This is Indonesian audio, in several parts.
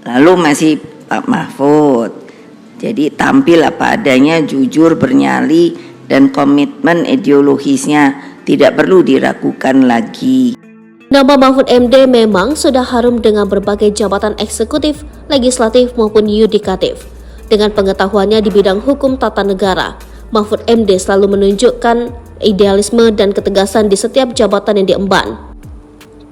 Lalu masih Pak Mahfud. Jadi tampil apa adanya, jujur, bernyali, dan komitmen ideologisnya tidak perlu diragukan lagi. Nama Mahfud MD memang sudah harum dengan berbagai jabatan eksekutif, legislatif maupun yudikatif. Dengan pengetahuannya di bidang hukum tata negara, Mahfud MD selalu menunjukkan idealisme dan ketegasan di setiap jabatan yang diemban.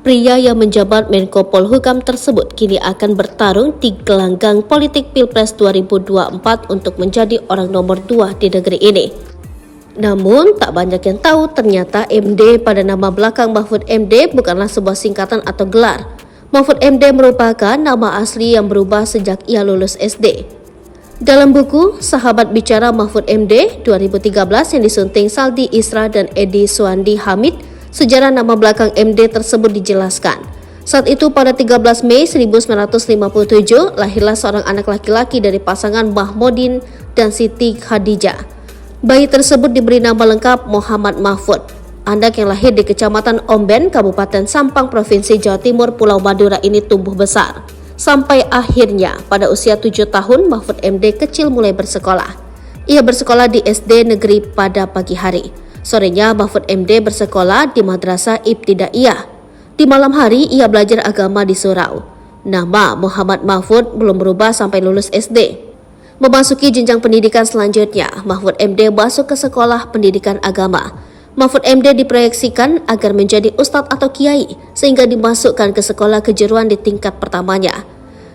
Pria yang menjabat Menko Polhukam tersebut kini akan bertarung di gelanggang politik Pilpres 2024 untuk menjadi orang nomor 2 di negeri ini. Namun, tak banyak yang tahu ternyata MD pada nama belakang Mahfud MD bukanlah sebuah singkatan atau gelar. Mahfud MD merupakan nama asli yang berubah sejak ia lulus SD. Dalam buku Sahabat Bicara Mahfud MD 2013 yang disunting Saldi Isra dan Edi Suandi Hamid, sejarah nama belakang MD tersebut dijelaskan. Saat itu pada 13 Mei 1957 lahirlah seorang anak laki-laki dari pasangan Mahmudin dan Siti Khadijah. Bayi tersebut diberi nama lengkap Muhammad Mahfud. Anak yang lahir di Kecamatan Omben, Kabupaten Sampang, Provinsi Jawa Timur, Pulau Madura ini tumbuh besar. Sampai akhirnya pada usia 7 tahun Mahfud MD kecil mulai bersekolah. Ia bersekolah di SD negeri pada pagi hari. Sorenya Mahfud MD bersekolah di Madrasah Ibtidaiyah. Di malam hari ia belajar agama di surau. Nama Muhammad Mahfud belum berubah sampai lulus SD. Memasuki jenjang pendidikan selanjutnya, Mahfud MD masuk ke sekolah pendidikan agama. Mahfud MD diproyeksikan agar menjadi ustadz atau kiai sehingga dimasukkan ke sekolah kejuruan di tingkat pertamanya.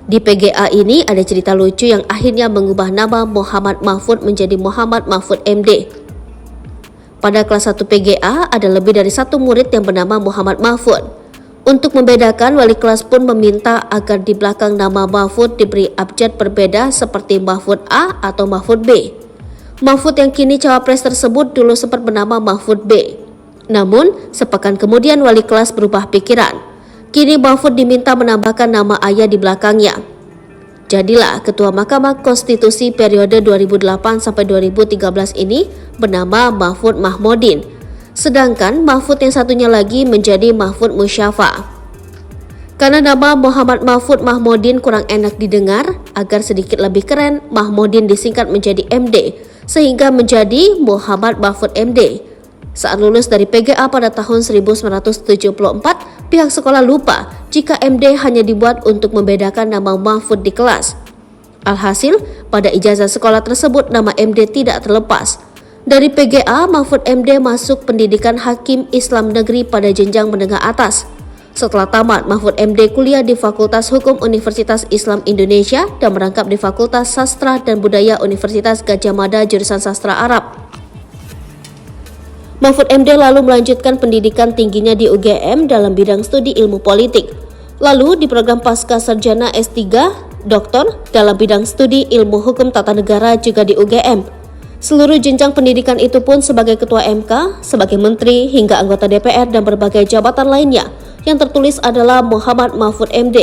Di PGA ini ada cerita lucu yang akhirnya mengubah nama Muhammad Mahfud menjadi Muhammad Mahfud MD. Pada kelas 1 PGA ada lebih dari satu murid yang bernama Muhammad Mahfud. Untuk membedakan, wali kelas pun meminta agar di belakang nama Mahfud diberi abjad berbeda seperti Mahfud A atau Mahfud B. Mahfud yang kini cawapres tersebut dulu sempat bernama Mahfud B. Namun, sepekan kemudian wali kelas berubah pikiran. Kini Mahfud diminta menambahkan nama ayah di belakangnya. Jadilah Ketua Mahkamah Konstitusi periode 2008 sampai 2013 ini bernama Mahfud Mahmudin. Sedangkan Mahfud yang satunya lagi menjadi Mahfud Musyafa. Karena nama Muhammad Mahfud Mahmudin kurang enak didengar, agar sedikit lebih keren, Mahmudin disingkat menjadi MD, sehingga menjadi Muhammad Mahfud MD. Saat lulus dari PGA pada tahun 1974, pihak sekolah lupa jika MD hanya dibuat untuk membedakan nama Mahfud di kelas. Alhasil, pada ijazah sekolah tersebut nama MD tidak terlepas. Dari PGA, Mahfud MD masuk pendidikan Hakim Islam Negeri pada jenjang menengah atas. Setelah tamat, Mahfud MD kuliah di Fakultas Hukum Universitas Islam Indonesia dan merangkap di Fakultas Sastra dan Budaya Universitas Gadjah Mada jurusan Sastra Arab. Mahfud MD lalu melanjutkan pendidikan tingginya di UGM dalam bidang studi ilmu politik. Lalu di program Pasca Sarjana S3, Doktor dalam bidang studi ilmu hukum tata negara juga di UGM. Seluruh jenjang pendidikan itu pun sebagai Ketua MK, sebagai Menteri hingga anggota DPR dan berbagai jabatan lainnya yang tertulis adalah Muhammad Mahfud MD.